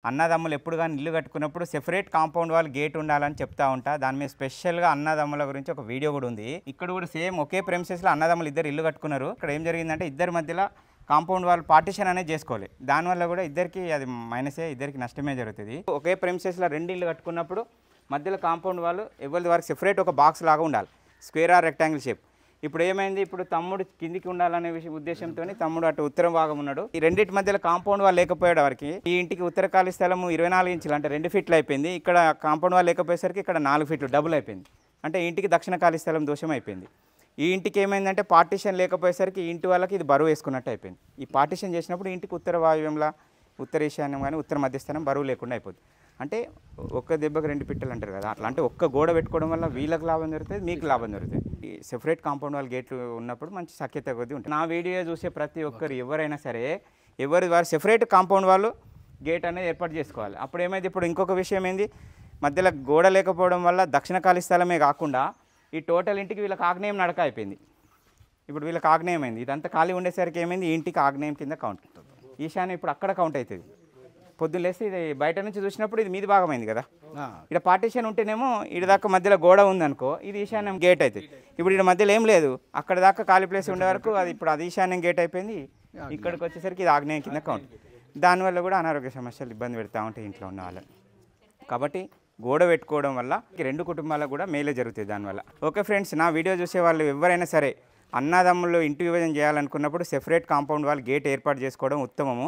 అన్నదమ్ములు ఎప్పుడు గాని ఇల్లు కట్టుకున్నప్పుడు సెపరేట్ కాంపౌండ్ వాల్ గేట్ ఉండాలని చెప్తా ఉంటా. దాని మీద స్పెషల్‌గా అన్నదమ్ముల గురించి ఒక వీడియో కూడా ఉంది. ఇక్కడ కూడా సేమ్ ఒకే ప్రెమిసెస్‌లో అన్నదమ్ములు ఇద్దరు ఇల్లు కట్టుకున్నారు. ఇక్కడ ఏం జరిగిందంటే ఇద్దరి మధ్యలో కాంపౌండ్ వాల్ పార్టిషన్ అనేది చేసుకోవాలి. దానివల్ల కూడా ఇద్దరికి అది మైనసే, ఇద్దరికి నష్టమే జరుగుతుంది. ఒకే ప్రెమిసెస్‌లో రెండు ఇల్లు కట్టుకున్నప్పుడు మధ్యలో కాంపౌండ్ వాల్ ఎవరిది వారికి సెపరేట్ ఒక బాక్స్ లాగా ఉండాలి, స్క్వేర్ ఆర్ రెక్టాంగిల్ షేప్. ఇప్పుడు ఏమైంది, ఇప్పుడు తమ్ముడు కిందికి ఉండాలనే ఉద్దేశంతో తమ్ముడు అటు ఉత్తరం భాగం ఉన్నాడు. ఈ రెండింటి మధ్యలో కాంపౌండ్ వాల్ లేకపోయే వరకు ఈ ఇంటికి ఉత్తర ఖాళీ స్థలం 24 ఇంచులు అంటే 2 ఫీట్లు అయిపోయింది. ఇక్కడ కాంపౌండ్ వాల్ లేకపోయేసరికి ఇక్కడ 4 ఫీట్లు డబుల్ అయిపోయింది. అంటే ఇంటికి దక్షిణ ఖాళీ స్థలం దోషం అయిపోయింది. ఈ ఇంటికి ఏమైందంటే పార్టీషన్ లేకపోయేసరికి ఇంటి వాళ్ళకి ఇది బరువు వేసుకున్నట్టు అయిపోయింది. ఈ పార్టీషన్ చేసినప్పుడు ఇంటికి ఉత్తర వాయువ్యంలో ఉత్తర ఈశాన్యం కానీ ఉత్తర మధ్యస్థానం బరువు లేకుండా అయిపోతుంది. అంటే ఒక్క దెబ్బకి 2 పిట్టలు అంటారు కదా, అట్లా. అంటే ఒక్క గోడ పెట్టుకోవడం వల్ల వీళ్ళకి లాభం జరుగుతుంది, మీకు లాభం జరుగుతుంది. ఈ సెపరేట్ కాంపౌండ్ వాల్ గేట్లు ఉన్నప్పుడు మంచి సఖ్యత కొద్ది ఉంటుంది. నా వీడియో చూసే ప్రతి ఒక్కరు ఎవరైనా సరే వారు సెపరేట్ కాంపౌండ్ వాళ్ళు గేట్ అనేది ఏర్పాటు చేసుకోవాలి. అప్పుడు ఏమైంది, ఇప్పుడు ఇంకొక విషయం ఏంది, మధ్యలో గోడ లేకపోవడం వల్ల దక్షిణ ఖాళీ స్థలమే కాకుండా ఈ టోటల్ ఇంటికి వీళ్ళకి ఆగ్నేయం నడక అయిపోయింది. ఇప్పుడు వీళ్ళకి ఆగ్నేయం అయింది. ఇదంతా ఖాళీ ఉండేసరికి ఏమైంది, ఈ ఇంటికి ఆగ్నేయం కింద కౌంట్. ఈశాన్యం ఇప్పుడు అక్కడ కౌంట్ అవుతుంది. పొద్దున్న లేస్తే ఇది బయట నుంచి చూసినప్పుడు ఇది మీది భాగమైంది కదా. ఇక్కడ పార్టీషన్ ఉంటేనేమో ఇటు దాకా మధ్యలో గోడ ఉందనుకో, ఇది ఈశాన్యం గేట్ అవుతుంది. ఇప్పుడు ఇక్కడ మధ్యలో ఏం లేదు, అక్కడ దాకా ఖాళీ ప్లేస్ ఉండే వరకు అది ఇప్పుడు అది ఈశాన్యం గేట్ అయిపోయింది. ఇక్కడికి వచ్చేసరికి ఇది ఆగ్నేయం కింద కౌంట్. దానివల్ల కూడా అనారోగ్య సమస్యలు ఇబ్బంది పెడతా ఉంటాయి ఇంట్లో ఉన్న వాళ్ళని. కాబట్టి గోడ పెట్టుకోవడం వల్ల రెండు కుటుంబాలకు కూడా మేలే జరుగుతుంది దానివల్ల. ఓకే ఫ్రెండ్స్, నా వీడియో చూసే వాళ్ళు ఎవరైనా సరే అన్నదమ్ములు ఇంటి విభజన చేయాలనుకున్నప్పుడు సెపరేట్ కాంపౌండ్ వాల్ గేట్ ఏర్పాటు చేసుకోవడం ఉత్తమము.